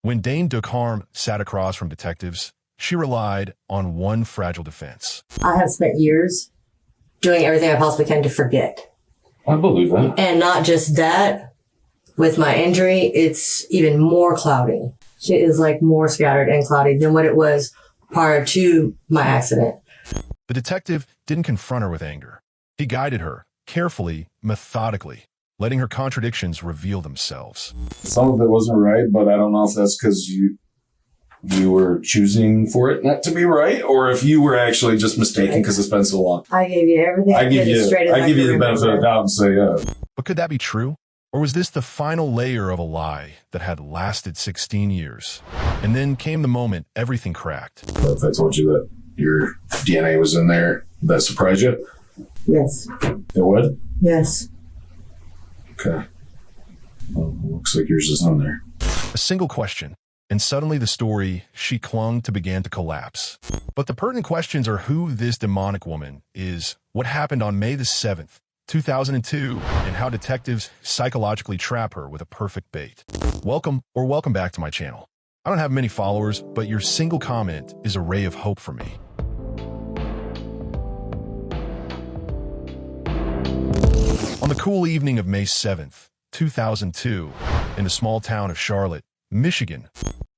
When Dane Ducharme sat across from detectives, she relied on one fragile defense. I have spent years doing everything I possibly can to forget. I believe that. And not just that, with my injury, it's even more cloudy. Shit is like more scattered and cloudy than what it was prior to my accident. The detective didn't confront her with anger. He guided her, carefully, methodically, letting her contradictions reveal themselves. Some of it wasn't right, but I don't know if that's because you were choosing for it not to be right, or if you were actually just mistaken because it's been so long. I gave you everything. I give you the benefit of the doubt and say, yeah. But could that be true? Or was this the final layer of a lie that had lasted 16 years? And then came the moment everything cracked. If I told you that your DNA was in there, that surprised you? Yes. It would? Yes. Okay. Well, looks like yours is on there. A single question, and suddenly the story she clung to began to collapse. But the pertinent questions are who this demonic woman is, what happened on May the 7th, 2002, and how detectives psychologically trap her with a perfect bait. Welcome back to my channel. I don't have many followers, but your single comment is a ray of hope for me. On the cool evening of May 7th, 2002, in the small town of Charlotte, Michigan,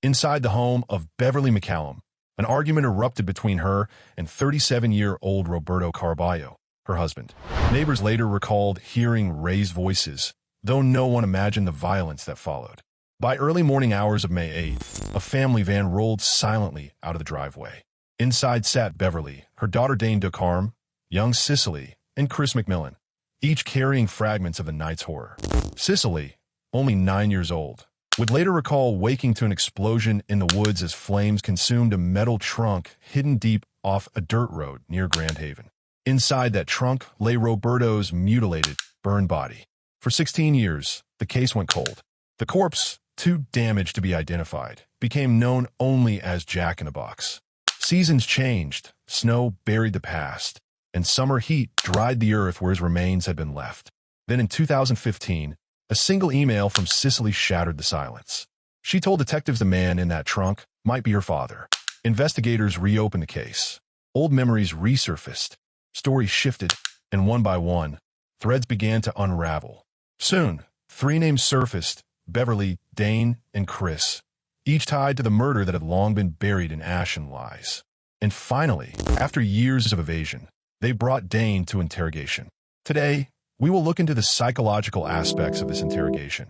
inside the home of Beverly McCallum, an argument erupted between her and 37-year-old Roberto Carballo, her husband. Neighbors later recalled hearing raised voices, though no one imagined the violence that followed. By early morning hours of May 8th, a family van rolled silently out of the driveway. Inside sat Beverly, her daughter Dane Ducharme, young Cicely, and Chris McMillan, each carrying fragments of the night's horror. Cicely, only 9 years old, would later recall waking to an explosion in the woods as flames consumed a metal trunk hidden deep off a dirt road near Grand Haven. Inside that trunk lay Roberto's mutilated, burned body. For 16 years, the case went cold. The corpse, too damaged to be identified, became known only as Jack in the Box. Seasons changed, snow buried the past, and summer heat dried the earth where his remains had been left. Then in 2015, a single email from Cicely shattered the silence. She told detectives the man in that trunk might be her father. Investigators reopened the case. Old memories resurfaced. Stories shifted, and one by one, threads began to unravel. Soon, 3 names surfaced: Beverly, Dane, and Chris, each tied to the murder that had long been buried in ash and lies. And finally, after years of evasion, they brought Dane to interrogation. Today, we will look into the psychological aspects of this interrogation.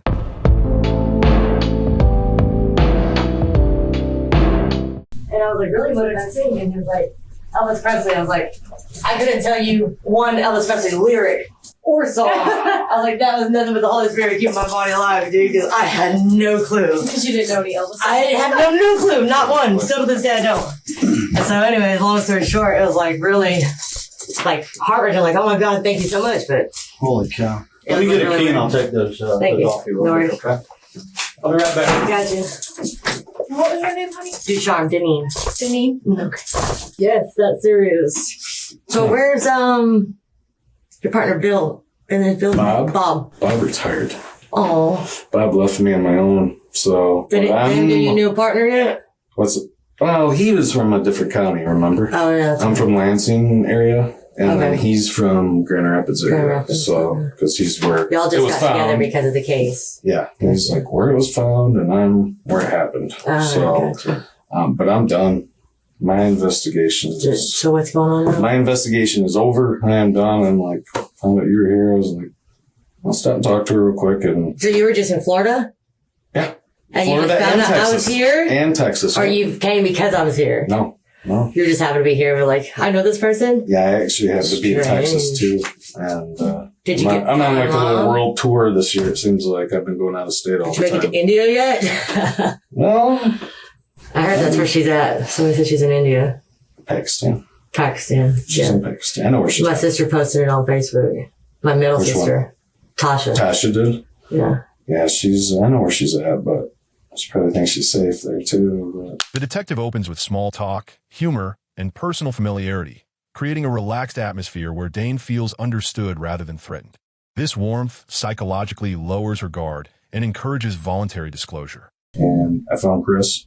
And I was like, really, what did I sing? And he was like, Elvis Presley. I was like, I couldn't tell you one Elvis Presley lyric or song. I was like, that was nothing but the Holy Spirit keeping my body alive, dude, because I had no clue. Because you didn't know any Elvis. I had no clue, not one. Still to this day, I don't. And so anyways, long story short, it was like really like heart-wrenching, like, oh my God, thank you so much. But holy cow. Let me get a key and I'll take those, thank you. off you. No worries. Okay. I'll be right back. Gotcha. What was your name, honey? Ducharme, Deneen. Deneen? Okay. Yes, that's serious. So where's your partner Bill? And then Bill Bob retired. Oh. Bob left me on my own. So Did you new partner yet? What's it? Well, he was from a different county, remember? Oh yeah. I'm from Lansing area, and then Okay. he's from Grand Rapids area. Grand Rapids, So, because he's where Y'all it just was got found. together because of the case. Yeah, he's like where it was found, and I'm where it happened. So, Gotcha. but I'm done. My investigation is So what's going on now? my investigation is over. I am done. I'm like, found out you were here. I was like, I'll stop and talk to her real quick, and So you were just in Florida? yeah, And you Florida just found and out I was Texas here? and Texas. Or you came because I was here? No. You just happened to be here. We're like, I know this person? Yeah, I actually have to be in Strange. Texas too. And Did you get I'm on like a little Mom? world tour this year. It seems like I've been going out of state all Did you the make it time. to India yet? Well, I heard that's where she's at. Somebody said she's in India. Pakistan. Pakistan. She's in Pakistan. I know where she's My at. sister posted it on Facebook. My middle Which sister. Tasha. Tasha did? Yeah. Yeah, I know where she's at, but she probably thinks she's safe there too. But The detective opens with small talk, humor, and personal familiarity, creating a relaxed atmosphere where Dane feels understood rather than threatened. This warmth psychologically lowers her guard and encourages voluntary disclosure. and I found Chris.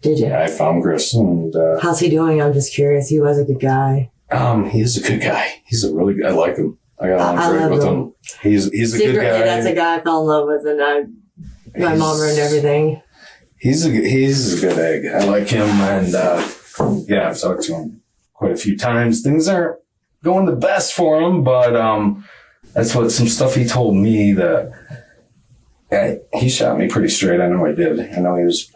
Did you? Yeah, I found Chris, and How's he doing? I'm just curious. He was a good guy. he is a good guy. He's a really good. I like him. I got along great with him. He's a good guy. That's a guy I fell in love with, and my mom ruined everything. He's a good egg. I like him, and yeah, I've talked to him quite a few times. Things aren't going the best for him, but that's what some stuff he told me that he shot me pretty straight. I know I did. I know he was.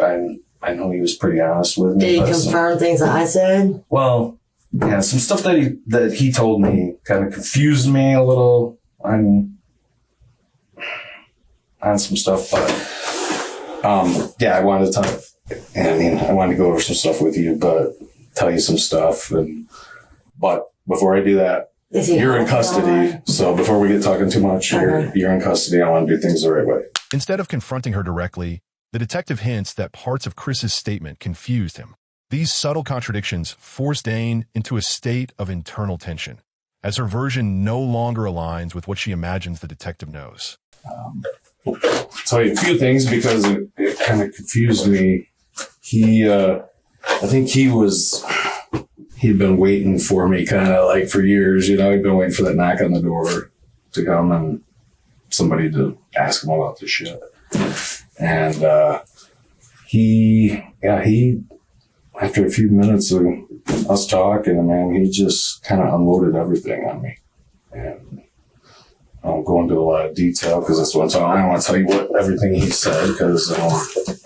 I know he was pretty honest with me. Did he confirm things that I said? Well, yeah, some stuff that he told me kind of confused me a little on some stuff, but yeah, I wanted to talk. I wanted to go over some stuff with you, but tell you some stuff. But before I do that, you're in custody. So before we get talking too much, you're in custody. I want to do things the right way. Instead of confronting her directly, the detective hints that parts of Chris's statement confused him. These subtle contradictions forced Dane into a state of internal tension, as her version no longer aligns with what she imagines the detective knows. I'll tell you a few things because it kind of confused me. I think he'd been waiting for me kind of like for years, he'd been waiting for that knock on the door to come and somebody to ask him about this shit. And he after a few minutes of us talking, man, he just kind of unloaded everything on me. And I won't go into a lot of detail because that's what I don't want to tell you everything he said because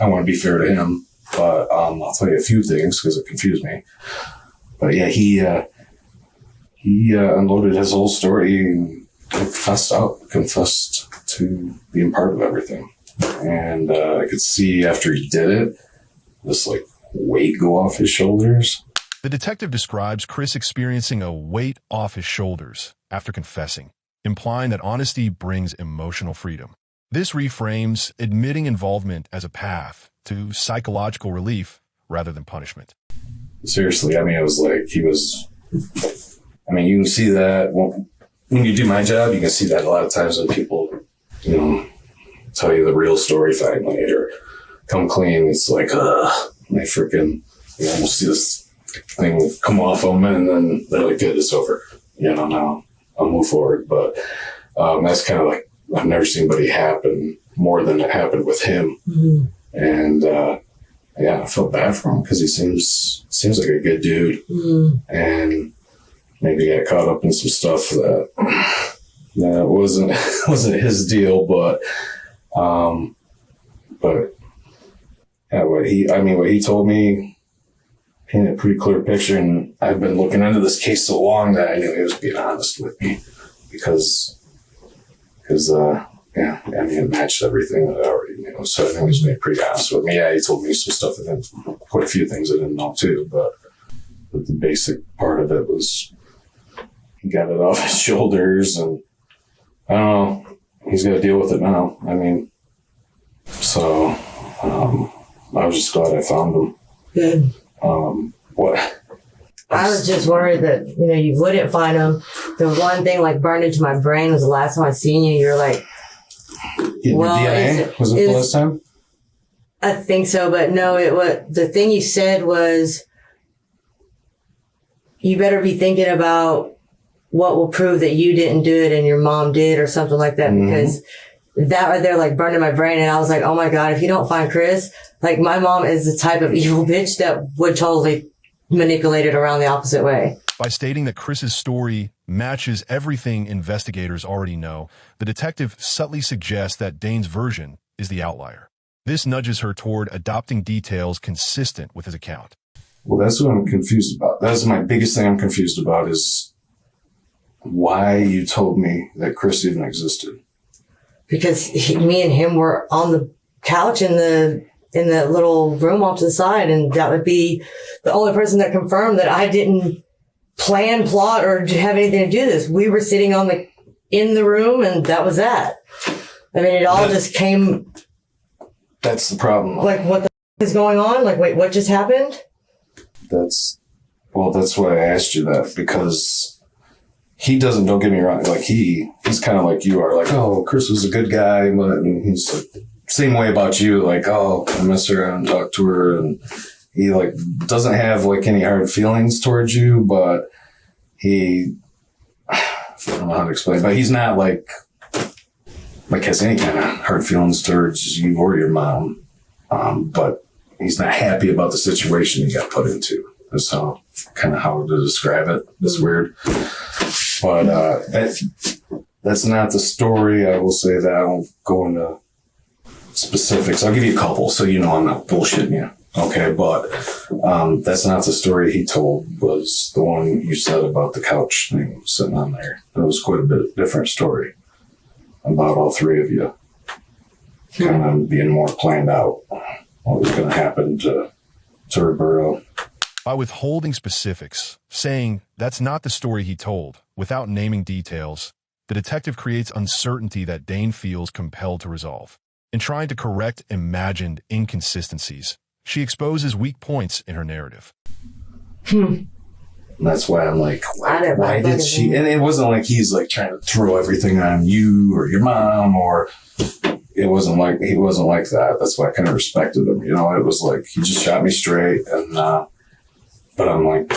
I want to be fair to him. But I'll tell you a few things because it confused me. But yeah, he unloaded his whole story and confessed to being part of everything. And I could see after he did it, this like weight go off his shoulders. The detective describes Chris experiencing a weight off his shoulders after confessing, implying that honesty brings emotional freedom. This reframes admitting involvement as a path to psychological relief rather than punishment. Seriously, it was like you can see that when you do my job, you can see that a lot of times when people, tell you the real story finally or come clean. It's like, they freaking, you almost see this thing come off them and then they're like, good, it's over. Now I'll move forward. But that's kind of like, I've never seen anybody happen more than it happened with him. Mm-hmm. And yeah, I felt bad for him because he seems like a good dude. Mm-hmm. And maybe got caught up in some stuff that wasn't his deal, but yeah, what he told me painted a pretty clear picture, and I've been looking into this case so long that I knew he was being honest with me because it matched everything that I already knew. So I knew he was being pretty honest with me. Yeah, he told me some stuff quite a few things I didn't know too, but the basic part of it was he got it off his shoulders, and I don't know, he's got to deal with it now. So I was just glad I found him. Good. What? I was just worried that, you wouldn't find him. The one thing like burned into my brain was the last time I seen you, you're like, DNA? Was it the last time? I think so, but no, the thing you said was, you better be thinking about what will prove that you didn't do it and your mom did or something like that, mm-hmm. because that right there like burned in my brain, and I was like, oh my God, if you don't find Chris, like my mom is the type of evil bitch that would totally manipulate it around the opposite way. By stating that Chris's story matches everything investigators already know, the detective subtly suggests that Dane's version is the outlier. This nudges her toward adopting details consistent with his account. Well, that's what I'm confused about. That's my biggest thing I'm confused about is why you told me that Chris even existed. Because me and him were on the couch in the little room off to the side, and that would be the only person that confirmed that I didn't plot, or have anything to do with this. We were sitting in the room, and that was that. It all just came. That's the problem. Like, what the is going on? Like, wait, what just happened? That's why I asked you that, because he doesn't, don't get me wrong, like he's kind of like you are, like, oh, Chris was a good guy, but he's like same way about you, like, oh, I miss her, I haven't talked to her, and he like doesn't have like any hard feelings towards you, but he, I don't know how to explain, but he's not like has any kind of hard feelings towards you or your mom, but he's not happy about the situation he got put into. That's how to describe it. It's weird, but that's not the story. I will say that I won't go into specifics. I'll give you a couple so you know I'm not bullshitting you. Okay, but that's not the story he told. Was the one you said about the couch thing sitting on there. It was quite a bit different story about all three of you kind of being more planned out what was going to happen to Roberto. By withholding specifics, saying that's not the story he told, without naming details, the detective creates uncertainty that Dane feels compelled to resolve. In trying to correct imagined inconsistencies, she exposes weak points in her narrative. That's why I'm like, why did she? And it wasn't like he's like trying to throw everything on you or your mom, or he wasn't like that. That's why I kind of respected him. You know, it was like he just shot me straight, and but I'm like,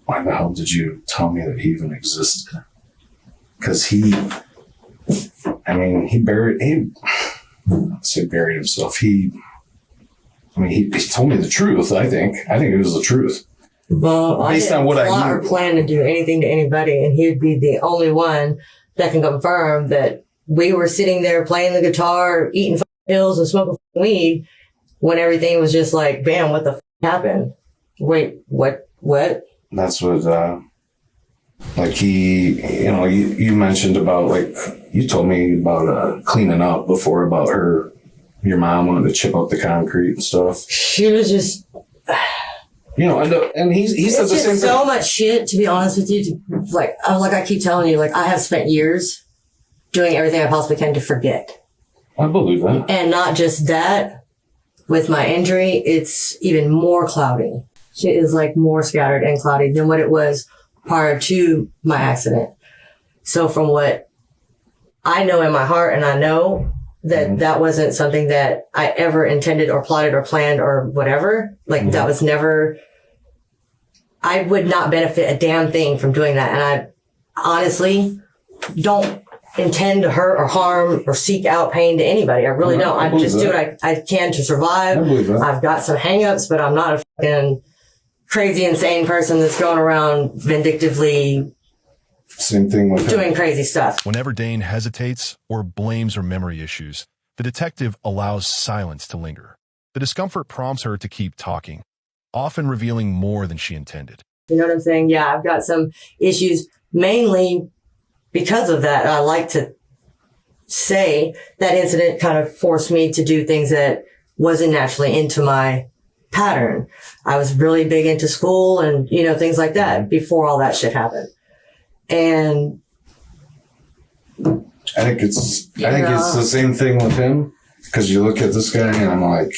why the hell did you tell me that he even existed? Because he buried himself. He told me the truth. I think it was the truth. Well, Based on what I plot knew. or plan to do anything to anybody, and he would be the only one that can confirm that we were sitting there playing the guitar, eating pills, and smoking weed when everything was just like, bam, what the happened? Wait, what? That's what, like he, you mentioned about, like, you told me about cleaning up before, about your mom wanted to chip up the concrete and stuff. She was just, and he said the same thing. so much shit, to be honest with you. I keep telling you, like, I have spent years doing everything I possibly can to forget. I believe that. And not just that, with my injury, it's even more cloudy. Shit is like more scattered and cloudy than what it was prior to my accident. So from what I know in my heart, and I know that that wasn't something that I ever intended or plotted or planned or whatever. Like that was never, I would not benefit a damn thing from doing that. And I honestly don't intend to hurt or harm or seek out pain to anybody. I really don't. I just do what I can to survive. I've got some hangups, but I'm not a fucking crazy, insane person that's going around vindictively same thing with doing crazy stuff. Whenever Dane hesitates or blames her memory issues, the detective allows silence to linger. The discomfort prompts her to keep talking, often revealing more than she intended. You know what I'm saying? Yeah, I've got some issues mainly because of that. I like to say that incident kind of forced me to do things that wasn't naturally into my pattern. I was really big into school and, things like that before all that shit happened. And I think it's the same thing with him, because you look at this guy and I'm like,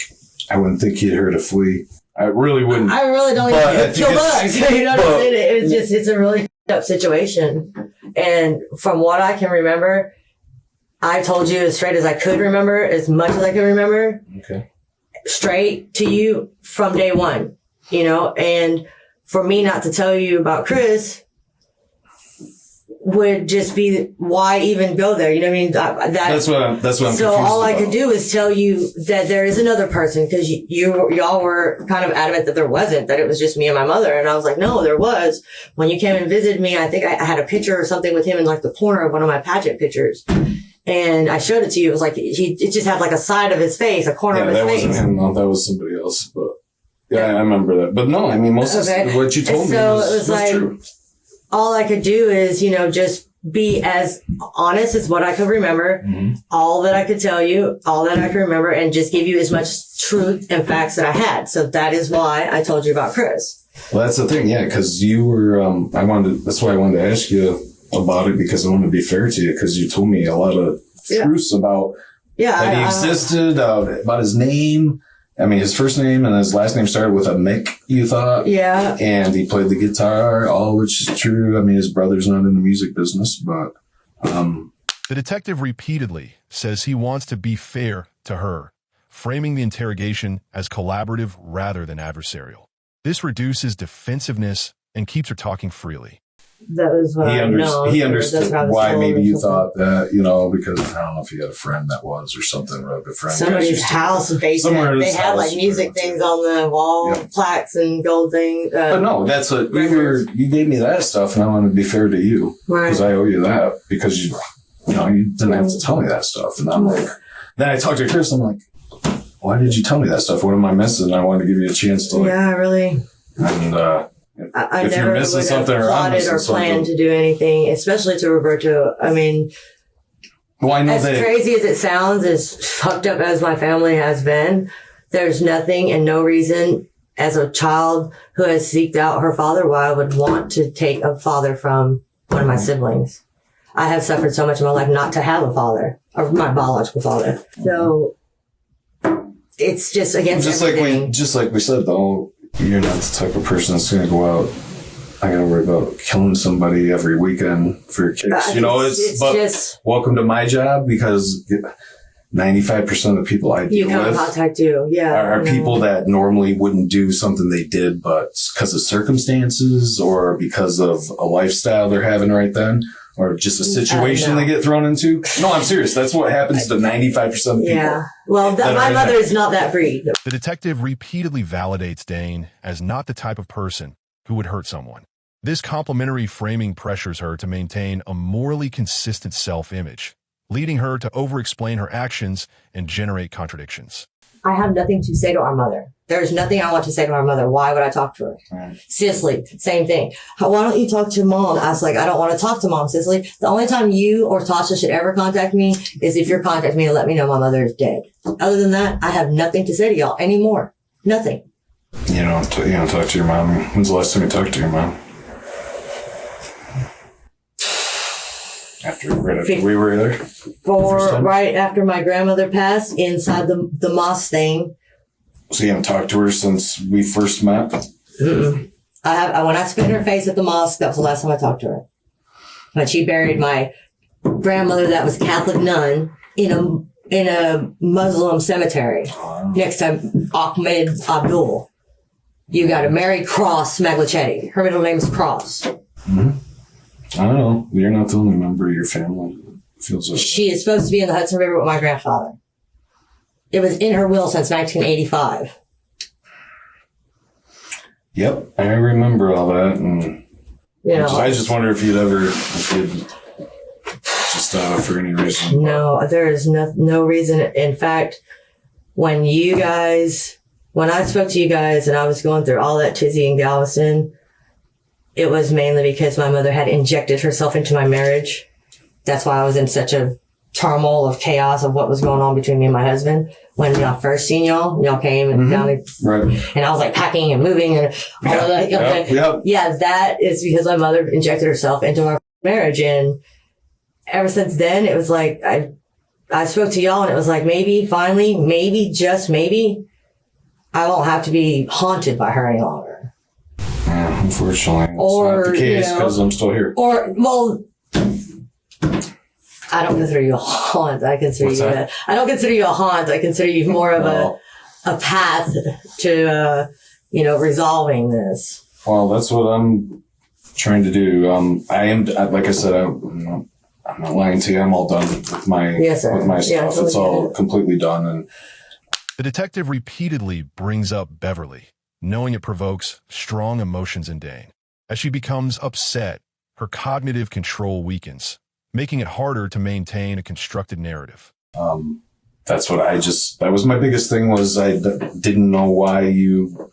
I wouldn't think he'd hurt a flea. I really wouldn't. I really don't even kill bugs. You know what I'm saying? It's a really up situation. And from what I can remember, I told you as straight as I could remember, as much as I could remember. Okay. Straight to you from day one, and for me not to tell you about Chris would just be, why even go there? You know what I mean? That's what I'm so all I could do is tell you that there is another person, because y'all were kind of adamant that there wasn't, that it was just me and my mother. And I was like, no, there was. When you came and visited me, I think I had a picture or something with him in like the corner of one of my pageant pictures. And I showed it to you. It was like, it just had like a side of his face, a corner of his face. Yeah, that wasn't him. No, that was somebody else. But yeah, I remember that. But no, I mean, most of what you told me was like, true. All I could do is, just be as honest as what I could remember, all that I could tell you, all that I could remember, and just give you as much truth and facts that I had. So that is why I told you about Chris. Well, that's the thing. Yeah. Cause you were, that's why I wanted to ask you about it, because I want to be fair to you, because you told me a lot of truths about that he existed, about his name. I mean, his first name and his last name started with a Mick, you thought. Yeah. And he played the guitar, all which is true. I mean, his brother's not in the music business, but the detective repeatedly says he wants to be fair to her, framing the interrogation as collaborative rather than adversarial. This reduces defensiveness and keeps her talking freely. That was what He understood why maybe you thought that, because I don't know if you had a friend that was or something, or a good friend. Somebody's house basement. They had like music things on the wall, plaques and gold things. But no, that's what you gave me that stuff, and I want to be fair to you because I owe you that because you didn't have to tell me that stuff, and I'm like, then I talked to Chris, I'm like, why did you tell me that stuff? What am I missing? I wanted to give you a chance to really. And I if never you're missing would something have or I'm plotted missing or planned to do anything, especially to Roberto. I mean, I know as crazy as it sounds, as fucked up as my family has been, there's nothing and no reason as a child who has seeked out her father why I would want to take a father from one of my siblings. I have suffered so much in my life not to have a father, or my biological father. So it's just against everything. Just like we said though, you're not the type of person that's going to go out. I got to worry about killing somebody every weekend for your kids. It's welcome to my job because 95% of the people I deal with contact you, are people that normally wouldn't do something they did, but because of circumstances or because of a lifestyle they're having right then, or just a situation they get thrown into. No, I'm serious. That's what happens to 95% of people. Yeah. Well, my mother is not that breed. The detective repeatedly validates Dane as not the type of person who would hurt someone. This complimentary framing pressures her to maintain a morally consistent self-image, leading her to over-explain her actions and generate contradictions. I have nothing to say to our mother. There's nothing I want to say to our mother. Why would I talk to her? Right. Cicely, same thing. Why don't you talk to mom? I was like, I don't want to talk to mom, Cicely. The only time you or Tasha should ever contact me is if you're contacting me to let me know my mother is dead. Other than that, I have nothing to say to y'all anymore. Nothing. You don't talk to your mom. When's the last time you talked to your mom? Right after we were there? Right after my grandmother passed, inside the mosque thing. So you haven't talked to her since we first met? Mm-mm. When I spit in her face at the mosque, that was the last time I talked to her. When she buried my grandmother that was Catholic nun in a Muslim cemetery next to Ahmed Abdul. You got a Mary Cross Maglicetti. Her middle name is Cross. Mm-hmm. I don't know. You're not the only member of your family. Feels like she is supposed to be in the Hudson River with my grandfather. It was in her will since 1985. Yep, I remember all that, and I just wonder if you'd just for any reason. No, there is no reason. In fact, when I spoke to you guys and I was going through all that tizzy and Galveston, it was mainly because my mother had injected herself into my marriage. That's why I was in such a turmoil of chaos of what was going on between me and my husband. When I first seen y'all came and down, and I was like packing and moving and all of that. Yeah, that is because my mother injected herself into our marriage. And ever since then, it was like, I spoke to y'all and it was like, maybe finally, maybe just maybe I won't have to be haunted by her any longer. Yeah, unfortunately, it's not the case because I'm still here. I don't consider you a haunt. I don't consider you a haunt. I consider you more of a path to, resolving this. Well, that's what I'm trying to do. I am, like I said, I'm not lying to you. I'm all done with my stuff. Yeah, it's all completely done. And the detective repeatedly brings up Beverly, knowing it provokes strong emotions in Dane. As she becomes upset, her cognitive control weakens, making it harder to maintain a constructed narrative. That's what that was my biggest thing was I didn't know why you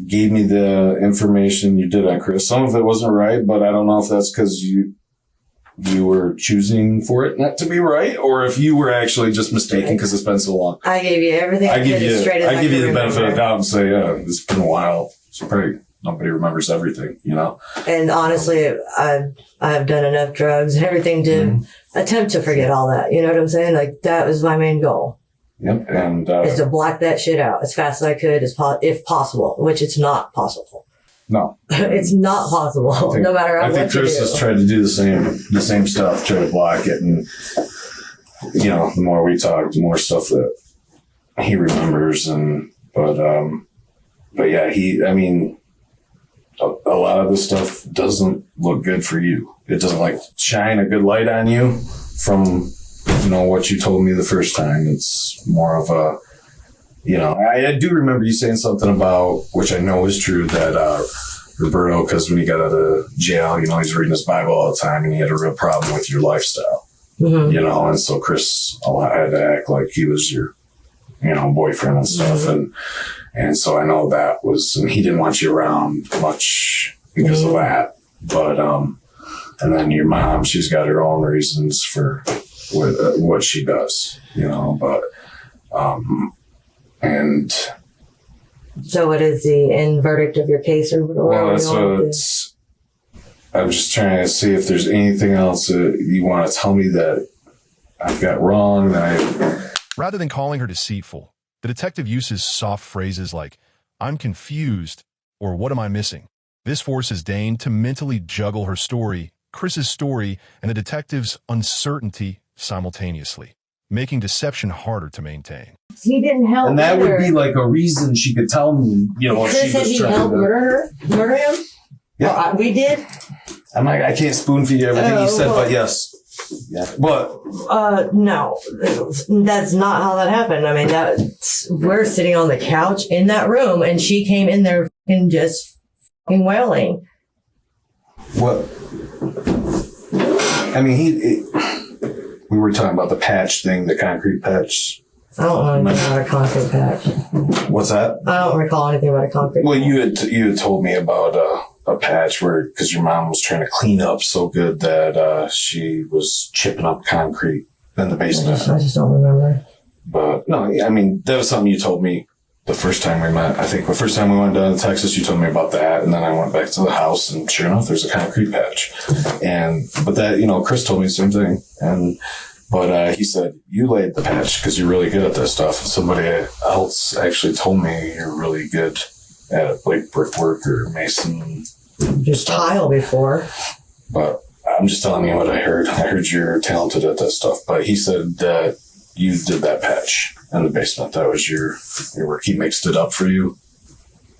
gave me the information you did on Chris. Some of it wasn't right, but I don't know if that's because you were choosing for it not to be right, or if you were actually just mistaken because it's been so long. I gave you everything. I give you the benefit of the doubt and say, yeah, it's been a while. It's probably nobody remembers everything, And honestly, I have done enough drugs and everything to attempt to forget all that. You know what I'm saying? Like that was my main goal. Yep, and is to black that shit out as fast as I could, if possible, which it's not possible. No, it's not possible. No matter how much you do. I think Chris has tried to do the same stuff, try to block it, and you know, the more we talk, the more stuff that he remembers. But yeah, I mean, a lot of this stuff doesn't look good for you. It doesn't like shine a good light on you from, you know, what you told me the first time. It's more of a, you know, I do remember you saying something about, which I know is true, that Roberto, because when he got out of jail, you know, he's reading his Bible all the time and he had a real problem with your lifestyle, you know, and so Chris a lot had to act like he was your, you know, boyfriend and stuff. And so I know that was, and he didn't want you around much because of that. But, and then your mom, she's got her own reasons for what she does, you know, but, and So what is the end verdict of your case? Or well, that's what I'm just trying to see if there's anything else that you want to tell me that I've got wrong. Rather than calling her deceitful, the detective uses soft phrases like, "I'm confused," or "What am I missing?" This forces Dane to mentally juggle her story, Chris's story, and the detective's uncertainty simultaneously, making deception harder to maintain. He didn't help. And that either. would be like a reason she could tell me, you know, if Chris she said was he trying helped to. murder him. Yeah. Well, we did. I'm like, I can't spoon feed you everything you said, but yes. Yeah. But No, that's not how that happened. I mean, we're sitting on the couch in that room, and she came in there and just wailing. what? I mean, we were talking about the patch thing, the concrete patch. I don't know anything about a concrete patch. What's that? I don't recall anything about a concrete. Well, you had told me about a patch where, because your mom was trying to clean up so good that she was chipping up concrete in the basement. I just don't remember. But no, I mean, that was something you told me the first time we met. I think the first time we went down to Texas, you told me about that. And then I went back to the house and sure enough, there's a concrete patch. But that, you know, Chris told me the same thing. But he said, you laid the patch because you're really good at this stuff. And somebody else actually told me you're really good at like brickwork or mason. Just tile before. But I'm just telling you what I heard. I heard you're talented at that stuff. But he said that you did that patch in the basement. That was your work. He mixed it up for you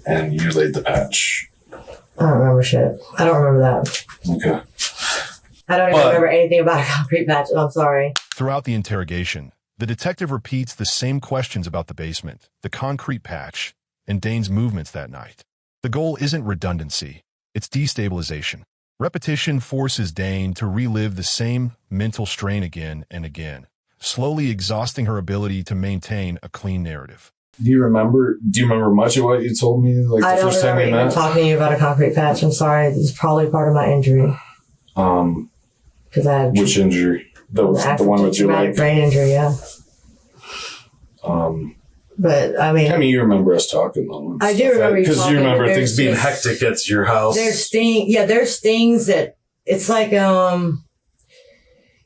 and you laid the patch. I don't remember shit. I don't remember that. Okay. I don't even remember anything about a concrete patch. I'm sorry. Throughout the interrogation, the detective repeats the same questions about the basement, the concrete patch, and Dane's movements that night. The goal isn't redundancy, it's destabilization. Repetition forces Dane to relive the same mental strain again and again, slowly exhausting her ability to maintain a clean narrative. Do you remember much of what you told me like the first time we I don't remember even met? talking to you about a concrete patch. I'm sorry. It's probably part of my injury. Because I had Which injury? The one with your traumatic leg? brain injury, yeah. But I mean, you remember us talking though. I do remember you because talking, you remember but things being there's hectic at your house. there's things that it's like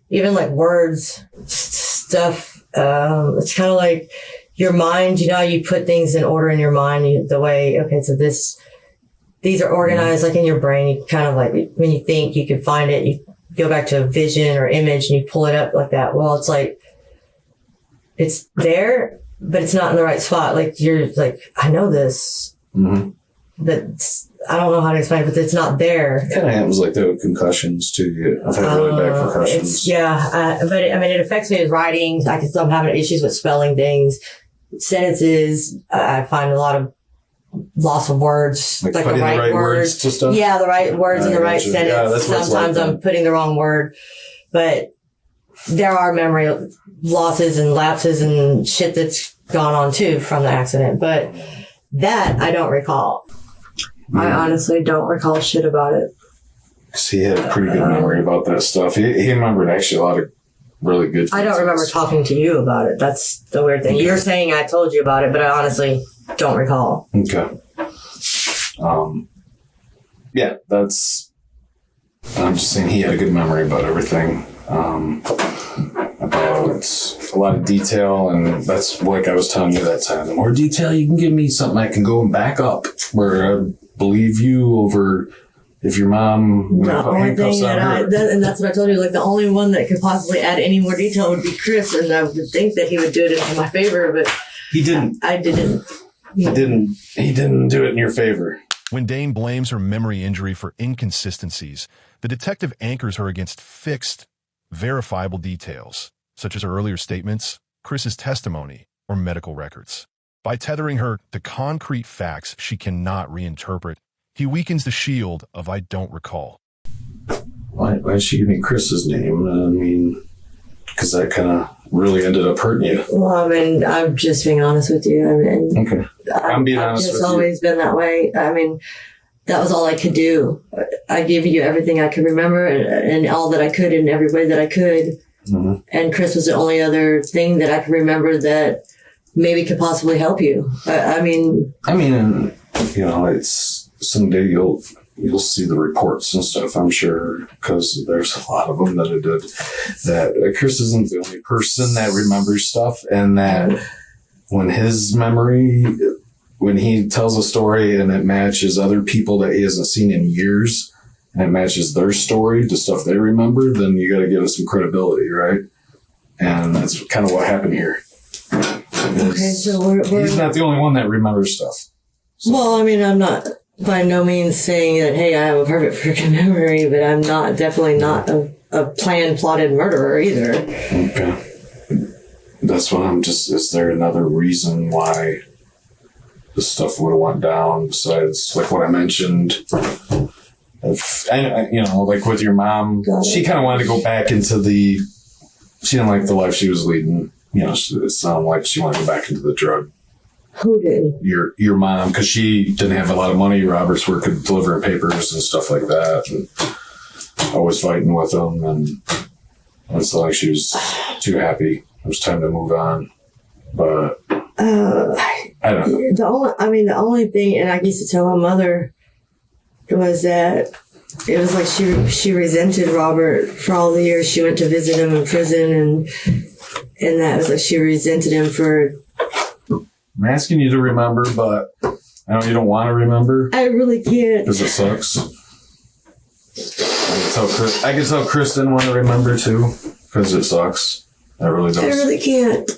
even like words stuff. It's kind of like your mind. You know, you put things in order in your mind. The way so these are organized like in your brain. You kind of like when you think you can find it, you go back to a vision or image and you pull it up like that. Well, it's like it's there, but it's not in the right spot. Like you're like, I know this, but I don't know how to explain it, but it's not there. It kind of happens like that with concussions too. Yeah. I've had really bad concussions. But it affects me with writing. I'm having issues with spelling things, sentences. I find a lot of loss of words, Like the putting right the right word. words to stuff? Yeah, the right words in the right gotcha. sentence. Yeah, that's what it's Sometimes like I'm then. putting the wrong word, but there are memory losses and lapses and shit that's gone on too from the accident. But that I don't recall. I honestly don't recall shit about it. Because he had a pretty good memory about that stuff. He remembered actually a lot of really good things. I don't remember talking to you about it. That's the weird thing. You're saying I told you about it, but I honestly don't recall. Okay. Yeah, that's... I'm just saying he had a good memory about everything. About a lot of detail, and that's like I was telling you that time. The more detail you can give me, something I can go and back up, where I believe you over if your mom The put only handcuffs thing on her. and that's what I told you, like the only one that could possibly add any more detail would be Chris, and I would think that he would do it in my favor, but He didn't. I didn't. He didn't do it in your favor. When Dane blames her memory injury for inconsistencies, the detective anchors her against fixed, verifiable details, such as her earlier statements, Chris's testimony, or medical records. By tethering her to concrete facts she cannot reinterpret, he weakens the shield of "I don't recall." Why is she giving Chris's name? I mean, because that kind of really ended up hurting you. Well, I mean, I'm just being honest with you. I mean, Okay. I'm being honest I've with just you. always been that way. I mean, that was all I could do. I gave you everything I could remember and all that I could in every way that I could. Mhm. And Chris was the only other thing that I could remember that maybe could possibly help you. I mean, and, it's someday you'll see the reports and stuff, I'm sure, because there's a lot of them that it did. That Chris isn't the only person that remembers stuff, and that when he tells a story and it matches other people that he hasn't seen in years, and it matches their story to stuff they remember, then you got to give us some credibility, right? And that's kind of what happened here. okay, so we're He's not the only one that remembers stuff. So- well, I mean, I'm not by no means saying that, hey, I have a perfect freaking memory, but I'm definitely not a plotted murderer either. Okay. That's what is there another reason why this stuff would have went down besides like what I mentioned? Like with your mom, Got it. she kind of wanted to go back into she didn't like the life she was leading. It sounded like she wanted to go back into the drug. Who did? Your mom, because she didn't have a lot of money. Robert's work at delivering papers and stuff like that, and always fighting with them, and it's like she was too happy. It was time to move on, but I don't know. The only thing, and I used to tell my mother, was that it was like she resented Robert for all the years she went to visit him in prison, and that was like she resented him for. I'm asking you to remember, but I know you don't want to remember I really can't. because it sucks. I can tell Chris didn't want to remember too because it sucks. It really does. I really can't.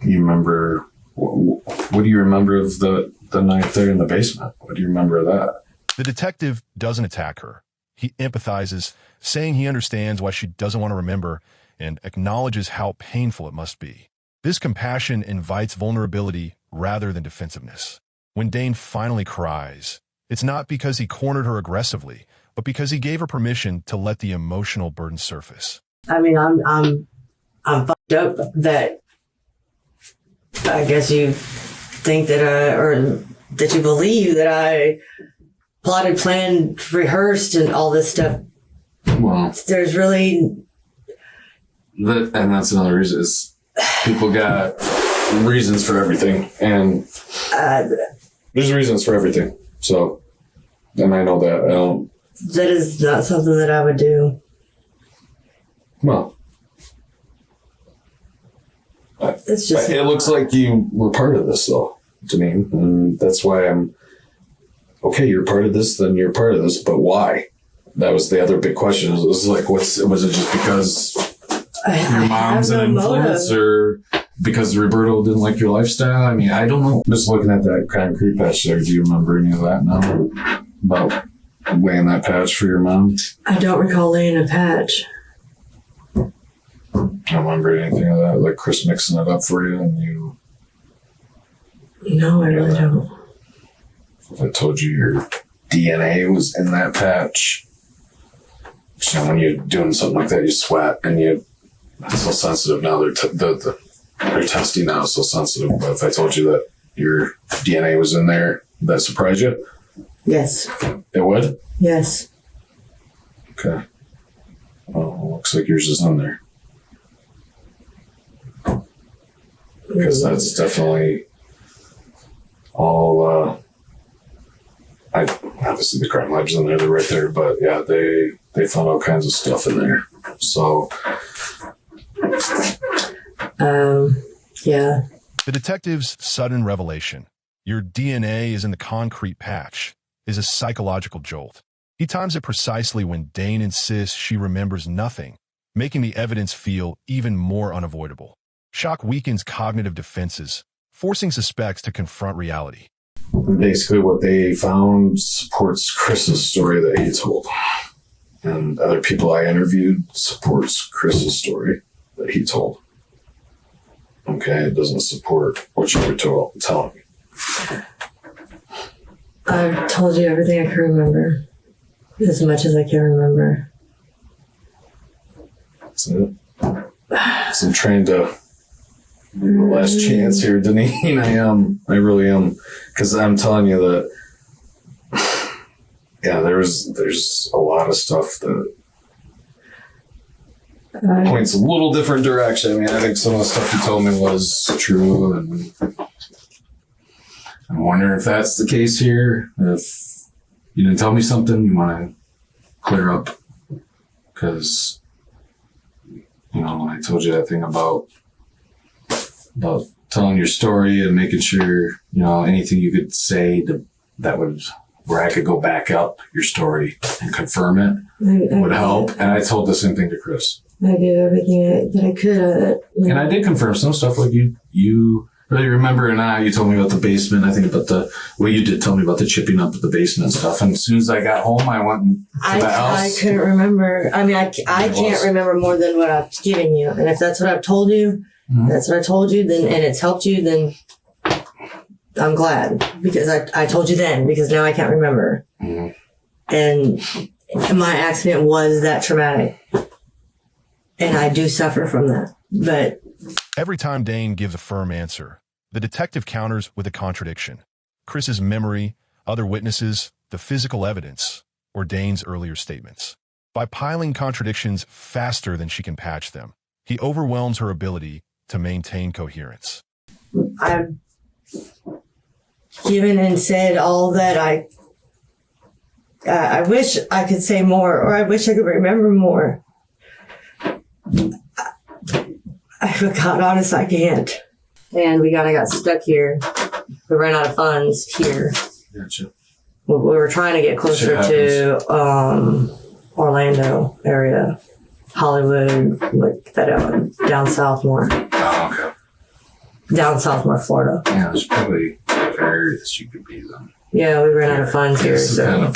You remember? What do you remember of the night there in the basement? What do you remember of that? The detective doesn't attack her. He empathizes, saying he understands why she doesn't want to remember and acknowledges how painful it must be. This compassion invites vulnerability rather than defensiveness. When Dane finally cries, it's not because he cornered her aggressively, but because he gave her permission to let the emotional burden surface. I mean, I'm fucked up that I guess you think that or that you believe that I plotted, planned, rehearsed, and all this stuff. Well, There's really and that's another reason is people got reasons for everything, and there's reasons for everything. So, and I know that. I don't. that is not something that I would do. Well, It's just it looks like you were part of this, though, to me, and that's why I'm okay. You're part of this, then you're part of this, but why? That was the other big question. It was like, was it just because your mom's an influence, or because Roberto didn't like your lifestyle? I mean, I don't know. Just looking at that concrete patch there, do you remember any of that now? About laying that patch for your mom? I don't recall laying a patch. I don't remember anything of that, like Chris mixing it up for you, and you. No, I really don't. If I told you your DNA was in that patch, when you're doing something like that, you sweat, and it's so sensitive now. They're testing now, it's so sensitive. But if I told you that your DNA was in there, would that surprise you? Yes. It would? Yes. Okay. Well, looks like yours is in there. Because that's definitely all, obviously the crime lab's in there, they're right there, but yeah, they found all kinds of stuff in there. So, Yeah. The detective's sudden revelation, "Your DNA is in the concrete patch," is a psychological jolt. He times it precisely when Dane insists she remembers nothing, making the evidence feel even more unavoidable. Shock weakens cognitive defenses, forcing suspects to confront reality. Basically, what they found supports Chris's story that he told. And other people I interviewed supports Chris's story that he told. Okay, it doesn't support what you were telling me. I've told you everything I can remember. As much as I can remember. That's it. So I'm trying to give the last chance here, Deneen. I really am. Because I'm telling you that, yeah, there's a lot of stuff that points a little different direction. I mean, I think some of the stuff you told me was true, and I'm wondering if that's the case here. If you didn't tell me something, you want to clear up. Because, when I told you that thing about telling your story and making sure, anything you could say where I could go back up your story and confirm it would help. And I told the same thing to Chris. I did everything that I could. And I did confirm some stuff, like you really remember, and you told me about the basement. I think about you did tell me about the chipping up of the basement and stuff. And as soon as I got home, I went to the house. I couldn't remember. I mean, I can't remember more than what I've given you. And if that's what I've told you, that's what I told you, then, and it's helped you, then I'm glad, because I told you then, because now I can't remember. Mm-hmm. And my accident was that traumatic. And I do suffer from that. But Every time Dane gives a firm answer, the detective counters with a contradiction. Chris's memory, other witnesses, the physical evidence, or Dane's earlier statements. By piling contradictions faster than she can patch them, he overwhelms her ability to maintain coherence. I've given and said all that I wish I could say more, or I wish I could remember more. God honest, I can't. And we kind of got stuck here. We ran out of funds here. Gotcha. We were trying to get closer to Orlando area, Hollywood, like that down south more. Oh, okay. Down south more, Florida. Yeah, there's probably areas you could be then. Yeah, we ran out of funds here, so.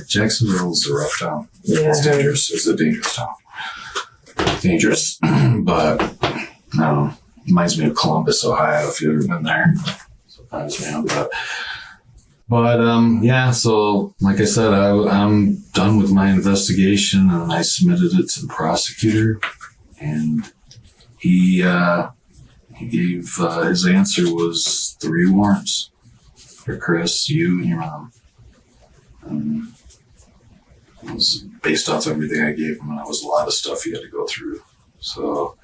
Jacksonville's a rough town. Yeah, It's dangerous. It's a dangerous town. Dangerous, but no, reminds me of Columbus, Ohio. If you've ever been there, sometimes, but yeah. So, like I said, I'm done with my investigation, and I submitted it to the prosecutor, and he gave his answer was 3 warrants for Chris, you, and your mom. It was based off everything I gave him, and that was a lot of stuff he had to go through. So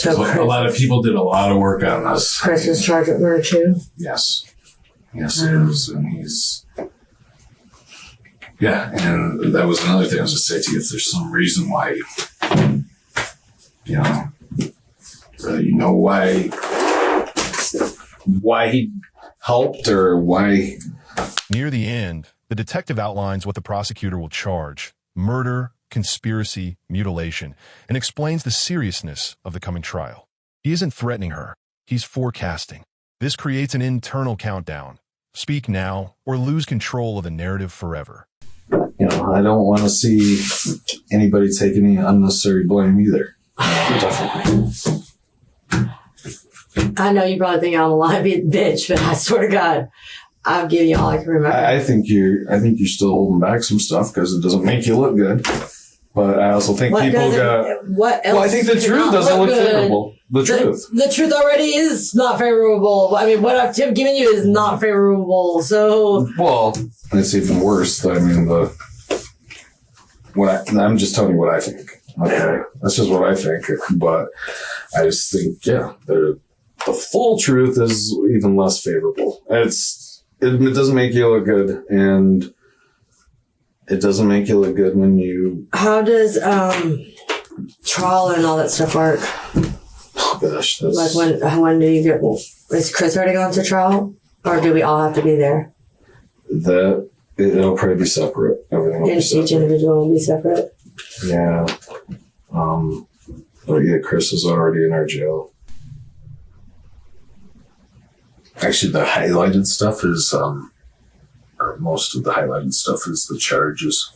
a lot of people did a lot of work on this. Chris is charged with murder too? Yes, it is, and he's, yeah, and that was another thing I was going to say to you. If there's some reason why, why he helped, or why. Near the end, the detective outlines what the prosecutor will charge: murder, conspiracy, mutilation, and explains the seriousness of the coming trial. He isn't threatening her. He's forecasting. This creates an internal countdown. Speak now or lose control of the narrative forever. I don't want to see anybody take any unnecessary blame either. Definitely. I know you probably think I'm a lying bitch, but I swear to God, I've given you all I can remember. I think you're still holding back some stuff because it doesn't make you look good. But I also think What people got. What else? Well, I think the truth doesn't look favorable. The truth. The truth already is not favorable. I mean, what I've given you is not favorable. So. Well, it's even worse. I mean, I'm just telling you what I think. Okay, that's just what I think. But I just think, the full truth is even less favorable. It doesn't make you look good, and it doesn't make you look good when you. How does trial and all that stuff work? Oh gosh, that's Like when do you get? Is Chris already gone to trial? Or do we all have to be there? It'll probably be separate. Everything will be And separate. each individual will be separate? Yeah. But yeah, Chris is already in our jail. Actually, the highlighted stuff is, or most of the highlighted stuff is the charges.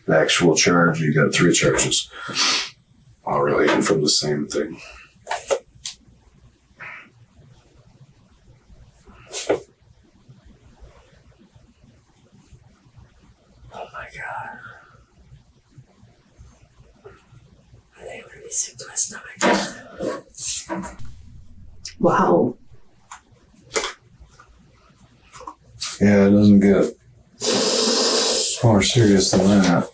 The actual charge, you got 3 charges. All relating from the same thing. Oh my God. I think I'm gonna be sick to my stomach. Wow. Yeah, it doesn't get more serious than that.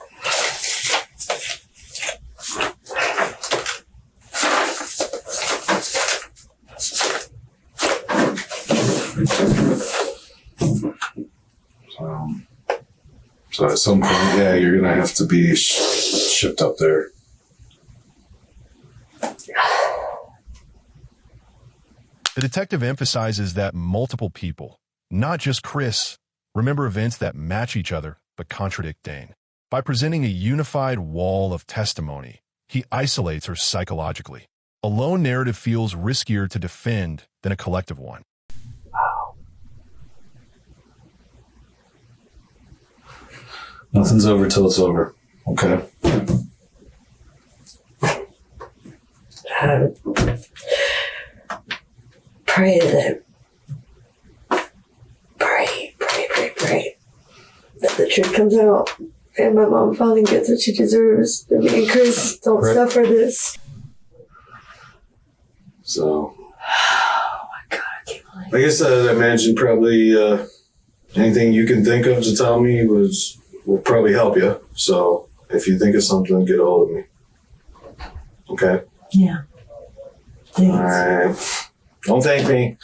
So at some point, yeah, you're gonna have to be shipped up there. The detective emphasizes that multiple people, not just Chris, remember events that match each other but contradict Dane. By presenting a unified wall of testimony, he isolates her psychologically. A lone narrative feels riskier to defend than a collective one. Nothing's over till it's over. Okay. Pray that the truth comes out and my mom finally gets what she deserves. And me and Chris don't Right. suffer this. So, Oh my God, I can't believe it. like I said, I imagine probably anything you can think of to tell me will probably help you. So, if you think of something, get a hold of me. Okay. Yeah. Thanks. All right. Don't thank me,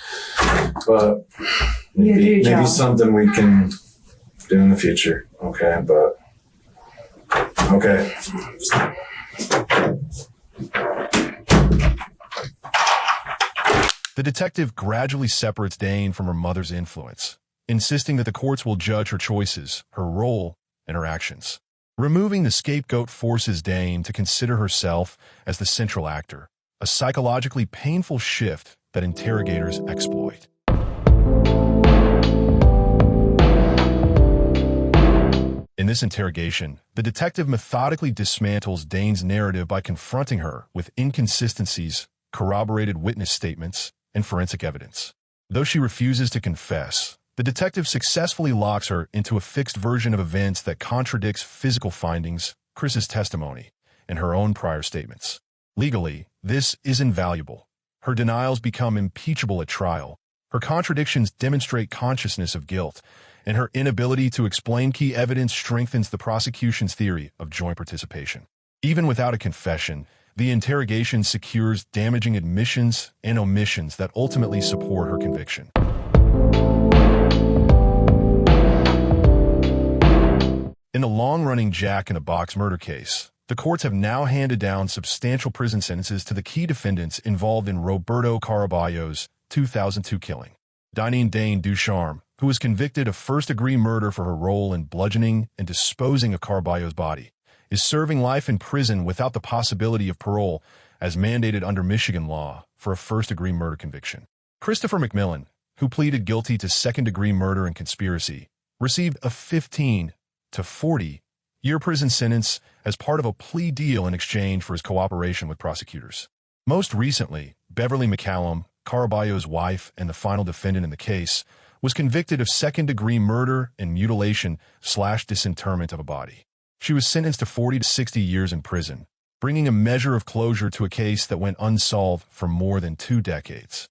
but You do your maybe job. something we can do in the future. Okay, but okay. The detective gradually separates Dane from her mother's influence, insisting that the courts will judge her choices, her role, and her actions. Removing the scapegoat forces Dane to consider herself as the central actor, a psychologically painful shift that interrogators exploit. In this interrogation, the detective methodically dismantles Dane's narrative by confronting her with inconsistencies, corroborated witness statements, and forensic evidence. Though she refuses to confess, the detective successfully locks her into a fixed version of events that contradicts physical findings, Chris's testimony, and her own prior statements. Legally, this is invaluable. Her denials become impeachable at trial. Her contradictions demonstrate consciousness of guilt, and her inability to explain key evidence strengthens the prosecution's theory of joint participation. Even without a confession, the interrogation secures damaging admissions and omissions that ultimately support her conviction. In the long-running Jack-in-a-Box murder case, the courts have now handed down substantial prison sentences to the key defendants involved in Roberto Caraballo's 2002 killing. Darlene Dane Ducharme, who was convicted of first-degree murder for her role in bludgeoning and disposing of Caraballo's body, is serving life in prison without the possibility of parole, as mandated under Michigan law for a first-degree murder conviction. Christopher McMillan, who pleaded guilty to second-degree murder and conspiracy, received a 15 to 40-year prison sentence as part of a plea deal in exchange for his cooperation with prosecutors. Most recently, Beverly McCallum, Caraballo's wife and the final defendant in the case, was convicted of second-degree murder and mutilation/disinterment of a body. She was sentenced to 40 to 60 years in prison, bringing a measure of closure to a case that went unsolved for more than 2 decades.